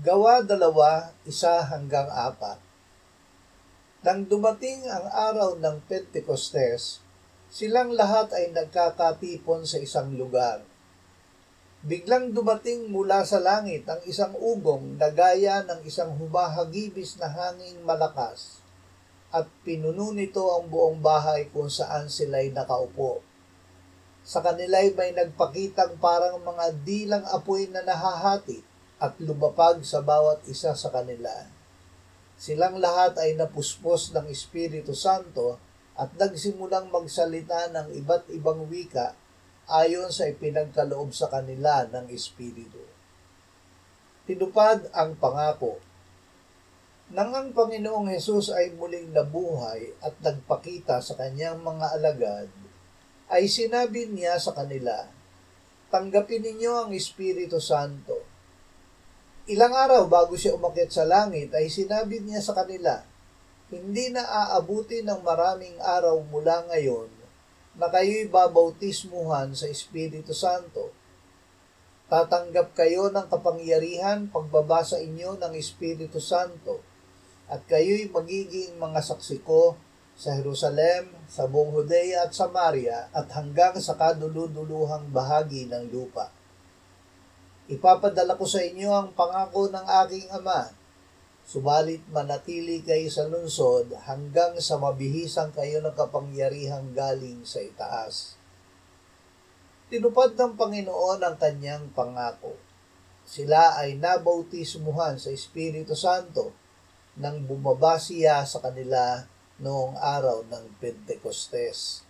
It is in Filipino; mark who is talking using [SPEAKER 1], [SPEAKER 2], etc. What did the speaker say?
[SPEAKER 1] Gawa 2:1-4. Nang dumating ang araw ng Pentecostes, silang lahat ay nagkakatipon sa isang lugar. Biglang dumating mula sa langit ang isang ugong na gaya ng isang humahagibis na hanging malakas, at pinuno nito ang buong bahay kung saan sila'y nakaupo. Sa kanila'y may nagpakitang parang mga dilang apoy na nahahati at lumapag sa bawat isa sa kanila. Silang lahat ay napuspos ng Espiritu Santo at nagsimulang magsalita ng iba't ibang wika ayon sa ipinagkaloob sa kanila ng Espiritu. Tinupad ang pangako. Nang ang Panginoong Hesus ay muling nabuhay at nagpakita sa kanyang mga alagad, ay sinabi niya sa kanila, "Tanggapin ninyo ang Espiritu Santo." Ilang araw bago siya umakyat sa langit ay sinabi niya sa kanila, "Hindi na aabuti ng maraming araw mula ngayon na kayo'y babautismuhan sa Espiritu Santo. Tatanggap kayo ng kapangyarihan pagbabasa inyo ng Espiritu Santo, at kayo'y magiging mga saksi ko sa Jerusalem, sa buong Judea at Samaria, at hanggang sa kaduluduluhang bahagi ng lupa. Ipapadala ko sa inyo ang pangako ng aking Ama, subalit manatili kayo sa lungsod hanggang sa mabihisan kayo ng kapangyarihang galing sa itaas." Tinupad ng Panginoon ang kanyang pangako. Sila ay nabautismuhan sa Espiritu Santo nang bumaba siya sa kanila noong araw ng Pentecostes.